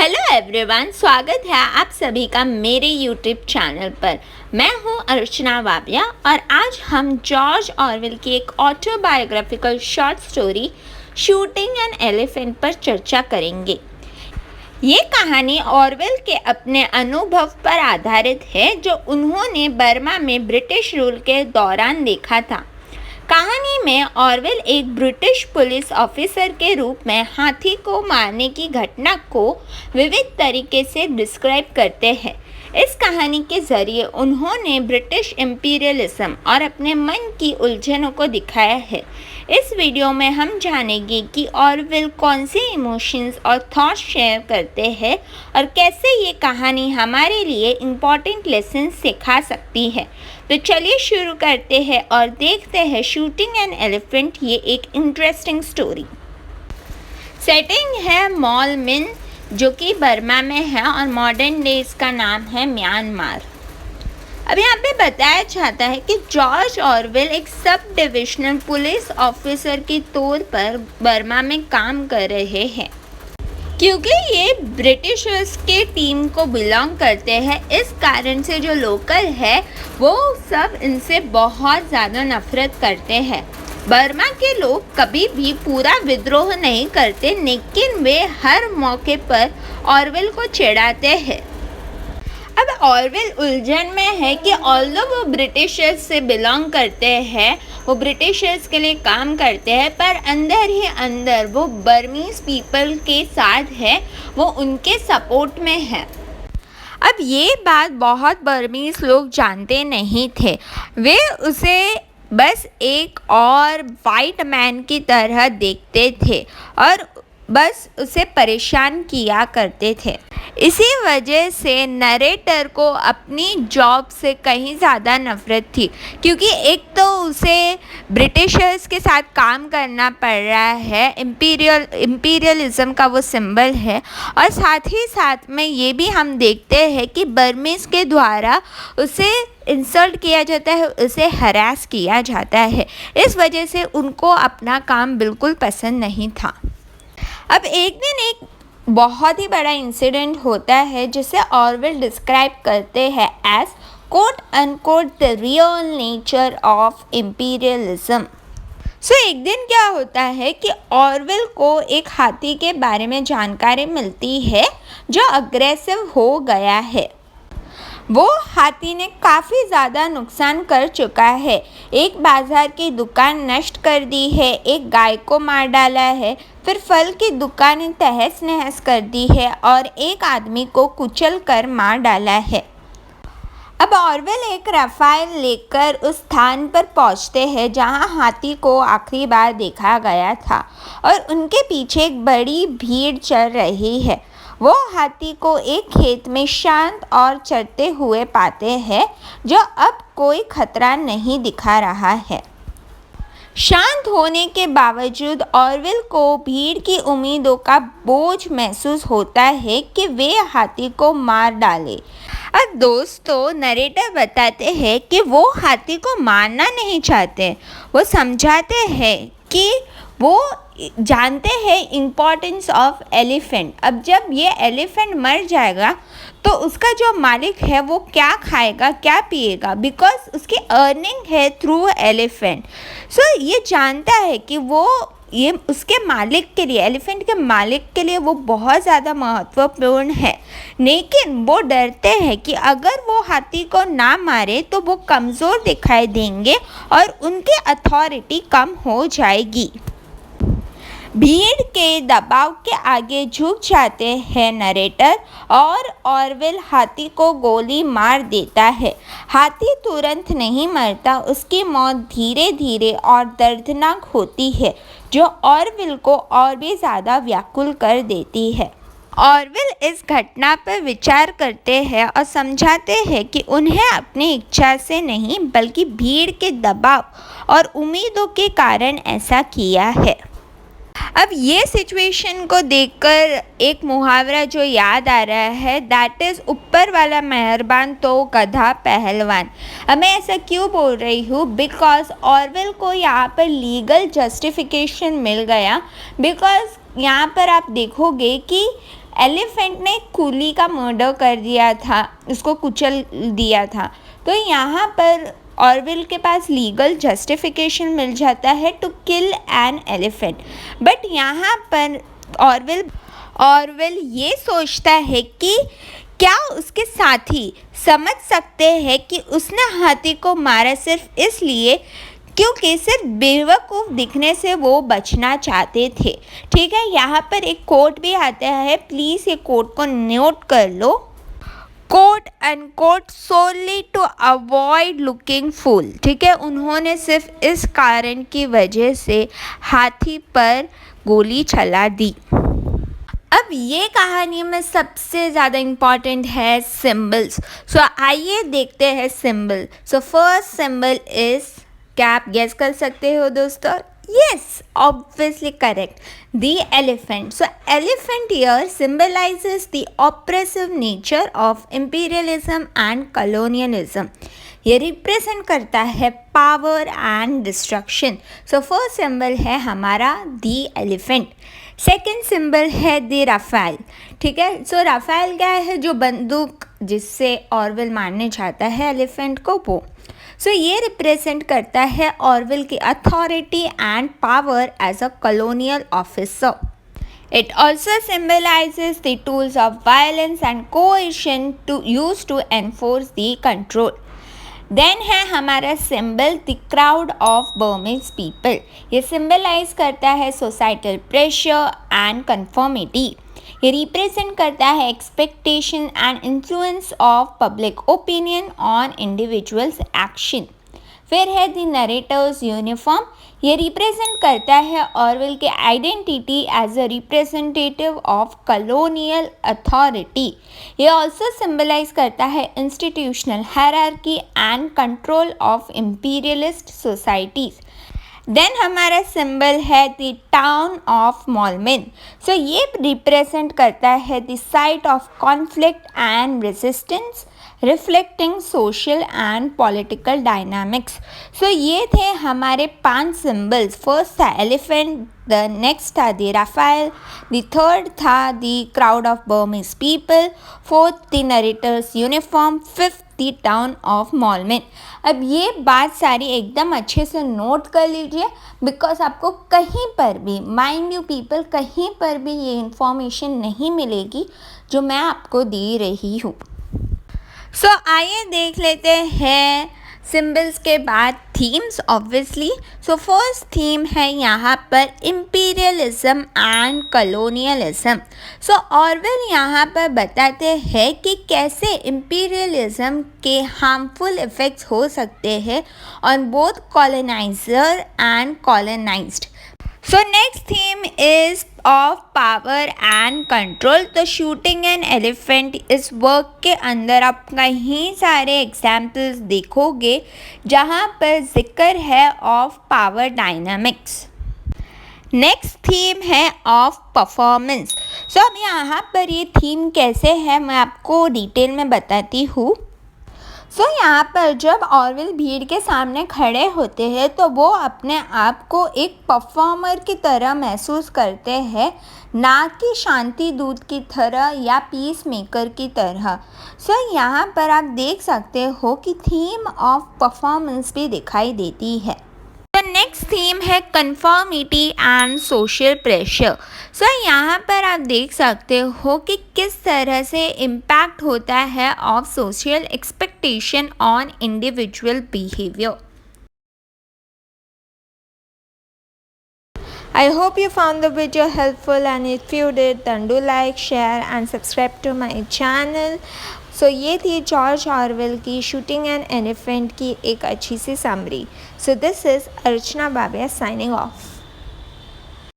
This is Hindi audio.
हेलो एवरीवन, स्वागत है आप सभी का मेरे यूट्यूब चैनल पर। मैं हूं अर्चना वाबिया और आज हम जॉर्ज ऑरवेल की एक autobiographical short story shooting an elephant पर चर्चा करेंगे। ये कहानी ऑरवेल के अपने अनुभव पर आधारित है जो उन्होंने बर्मा में ब्रिटिश रूल के दौरान देखा था। कहानी में ऑरवेल एक ब्रिटिश पुलिस ऑफिसर के रूप में हाथी को मारने की घटना को विविध तरीके से डिस्क्राइब करते हैं। इस कहानी के ज़रिए उन्होंने ब्रिटिश इम्पीरियलिज्म और अपने मन की उलझनों को दिखाया है। इस वीडियो में हम जानेंगे कि ऑरवेल कौन से इमोशंस और थॉट्स शेयर करते हैं और कैसे ये कहानी हमारे लिए इम्पॉर्टेंट लेसन सिखा सकती है। तो चलिए शुरू करते हैं और देखते हैं शूटिंग एन एलिफेंट, ये एक इंटरेस्टिंग स्टोरी। सेटिंग है मॉल मिन जो कि बर्मा में है और मॉडर्न डे इसका नाम है म्यांमार। अब यहाँ पे बताया जाता है कि जॉर्ज ऑरवेल एक सब डिविजनल पुलिस ऑफिसर के तौर पर बर्मा में काम कर रहे हैं। क्योंकि ये ब्रिटिशर्स के टीम को बिलोंग करते हैं, इस कारण से जो लोकल है वो सब इनसे बहुत ज़्यादा नफरत करते हैं। बर्मा के लोग कभी भी पूरा विद्रोह नहीं करते, लेकिन वे हर मौके पर ऑरवेल को चिढ़ाते हैं। अब ऑरवेल उलझन में है कि ऑल्दो वो ब्रिटिशर्स से बिलोंग करते हैं, वो ब्रिटिशर्स के लिए काम करते हैं, पर अंदर ही अंदर वो बर्मीज पीपल के साथ है, वो उनके सपोर्ट में है। अब ये बात बहुत बर्मीज लोग जानते नहीं थे, वे उसे बस एक और वाइट मैन की तरह देखते थे और बस उसे परेशान किया करते थे। इसी वजह से नरेटर को अपनी जॉब से कहीं ज़्यादा नफ़रत थी, क्योंकि एक तो उसे ब्रिटिशर्स के साथ काम करना पड़ रहा है, इम्पीरियलिज्म का वो सिंबल है, और साथ ही साथ में ये भी हम देखते हैं कि बर्मीज़ के द्वारा उसे इंसल्ट किया जाता है, उसे हरास किया जाता है। इस वजह से उनको अपना काम बिल्कुल पसंद नहीं था। अब एक दिन एक बहुत ही बड़ा इंसिडेंट होता है जिसे ऑरवेल डिस्क्राइब करते हैं as quote unquote the real nature of imperialism. So एक दिन क्या होता है कि ऑरवेल को एक हाथी के बारे में जानकारी मिलती है जो अग्रेसिव हो गया है। वो हाथी ने काफ़ी ज़्यादा नुकसान कर चुका है, एक बाज़ार की दुकान नष्ट कर दी है, एक गाय को मार डाला है, फिर फल की दुकानें तहस नहस कर दी है और एक आदमी को कुचल कर मार डाला है। अब ऑरवेल एक रफ़ाइल लेकर उस स्थान पर पहुंचते हैं जहां हाथी को आखिरी बार देखा गया था और उनके पीछे एक बड़ी भीड़ चल रही है। वो हाथी को एक खेत में शांत और चरते हुए पाते हैं जो अब कोई खतरा नहीं दिखा रहा है। शांत होने के बावजूद ऑरवेल को भीड़ की उम्मीदों का बोझ महसूस होता है कि वे हाथी को मार डालें। अब दोस्तों, नरेटर बताते हैं कि वो हाथी को मारना नहीं चाहते, वो समझाते हैं कि वो जानते हैं इम्पोर्टेंस ऑफ एलिफेंट। अब जब ये एलिफेंट मर जाएगा तो उसका जो मालिक है वो क्या खाएगा, क्या पिएगा, बिकॉज उसकी अर्निंग है थ्रू एलिफेंट। सो ये जानता है कि वो ये उसके मालिक के लिए, एलिफेंट के मालिक के लिए वो बहुत ज़्यादा महत्वपूर्ण है, लेकिन वो डरते हैं कि अगर वो हाथी को ना मारे तो वो कमज़ोर दिखाई देंगे और उनकी अथॉरिटी कम हो जाएगी। भीड़ के दबाव के आगे झुक जाते हैं नरेटर और ऑरवेल हाथी को गोली मार देता है। हाथी तुरंत नहीं मरता, उसकी मौत धीरे धीरे और दर्दनाक होती है जो ऑरवेल को और भी ज़्यादा व्याकुल कर देती है। ऑरवेल इस घटना पर विचार करते हैं और समझाते हैं कि उन्हें अपनी इच्छा से नहीं बल्कि भीड़ के दबाव और उम्मीदों के कारण ऐसा किया है। अब ये सिचुएशन को देखकर एक मुहावरा जो याद आ रहा है, दैट इज़ ऊपर वाला मेहरबान तो गधा पहलवान। अब मैं ऐसा क्यों बोल रही हूँ, बिकॉज ऑरवेल को यहाँ पर लीगल जस्टिफिकेशन मिल गया। बिकॉज यहाँ पर आप देखोगे कि एलिफेंट ने कूली का मर्डर कर दिया था, उसको कुचल दिया था। तो यहाँ पर ऑरवेल के पास लीगल जस्टिफिकेशन मिल जाता है to kill an elephant. But यहाँ पर ऑरवेल ये सोचता है कि क्या उसके साथी समझ सकते हैं कि उसने हाथी को मारा सिर्फ इसलिए क्योंकि सिर्फ बेवकूफ़ दिखने से वो बचना चाहते थे। ठीक है, यहाँ पर एक कोट भी आता है, प्लीज़ ये कोट को नोट कर लो। Quote and quote solely to avoid looking fool. ठीक है, उन्होंने सिर्फ इस कारण की वजह से हाथी पर गोली चला दी। अब ये कहानी में सबसे ज़्यादा इम्पॉर्टेंट है सिंबल्स। सो आइए देखते हैं symbol. So first symbol is, क्या आप गेस कर सकते हो दोस्तों? Yes, obviously correct, the elephant. So elephant here symbolizes the oppressive nature of imperialism and colonialism. ये रिप्रेजेंट करता है power and destruction. So first symbol है हमारा द एलिफेंट। सेकेंड सिंबल है द राफेल। ठीक है, सो राफेल क्या है? जो बंदूक जिससे ऑरवेल मारने चाहता है एलिफेंट को, वो। सो ये रिप्रेजेंट करता है ऑरवेल की authority and power as a colonial officer. It also symbolizes the tools of violence and coercion to use to enforce the control. Then है हमारा symbol the crowd of Burmese people. ये सिंबलाइज करता है सोसाइटल प्रेशर एंड कन्फर्मिटी। ये रिप्रेजेंट करता है expectation and influence of public opinion on individuals action. फिर है द नरेटर्स यूनिफॉर्म। ये रिप्रेजेंट करता है ऑरवेल के identity as a representative of colonial authority. ये ऑल्सो सिंबलाइज करता है institutional hierarchy and control of imperialist societies. Then हमारा सिंबल है the town of Moulmein. So ये रिप्रेजेंट करता है the site of conflict and resistance reflecting social and political dynamics. So ये थे हमारे 5 सिंबल्स। फर्स्ट था एलिफेंट, द नेक्स्ट था द राफेल, द थर्ड था the crowd of Burmese people, fourth the narrator's uniform, fifth the town of Moulmein. अब ये बात सारी एकदम अच्छे से नोट कर लीजिए, बिकॉज आपको कहीं पर भी, माइंड यू पीपल, कहीं पर भी ये इंफॉर्मेशन नहीं मिलेगी जो मैं आपको दे रही हूँ। सो आइए देख लेते हैं सिंबल्स के बाद themes obviously. So first theme है यहाँ पर imperialism and colonialism. So Orwell यहाँ पर बताते हैं कि कैसे इम्पीरियलिज्म के हार्मफुल इफ़ेक्ट्स हो सकते हैं on both coloniser and colonised. So next theme is of power and control. तो शूटिंग एन एलिफेंट इस वर्क के अंदर आप कहीं सारे एग्जाम्पल्स देखोगे जहाँ पर जिक्र है of power dynamics. Next theme है ऑफ परफॉर्मेंस। सो अब यहाँ पर ये थीम कैसे है मैं आपको डिटेल में बताती हूँ। सो यहाँ पर जब ऑरवेल भीड़ के सामने खड़े होते हैं तो वो अपने आप को एक परफॉर्मर की तरह महसूस करते हैं, ना कि शांति दूत की तरह या पीस मेकर की तरह। सो यहाँ पर आप देख सकते हो कि थीम ऑफ परफॉर्मेंस भी दिखाई देती है। नेक्स्ट थीम है कन्फर्मिटी एंड सोशल प्रेशर। सो यहाँ पर आप देख सकते हो कि किस तरह से इम्पैक्ट होता है of social expectation on individual behaviour. I hope you found the video helpful, and if you did then do like, share and subscribe to my channel. So ये थी जॉर्ज ऑरवेल की शूटिंग एन एलिफेंट की एक अच्छी सी summary. So this is Archana Babia signing of.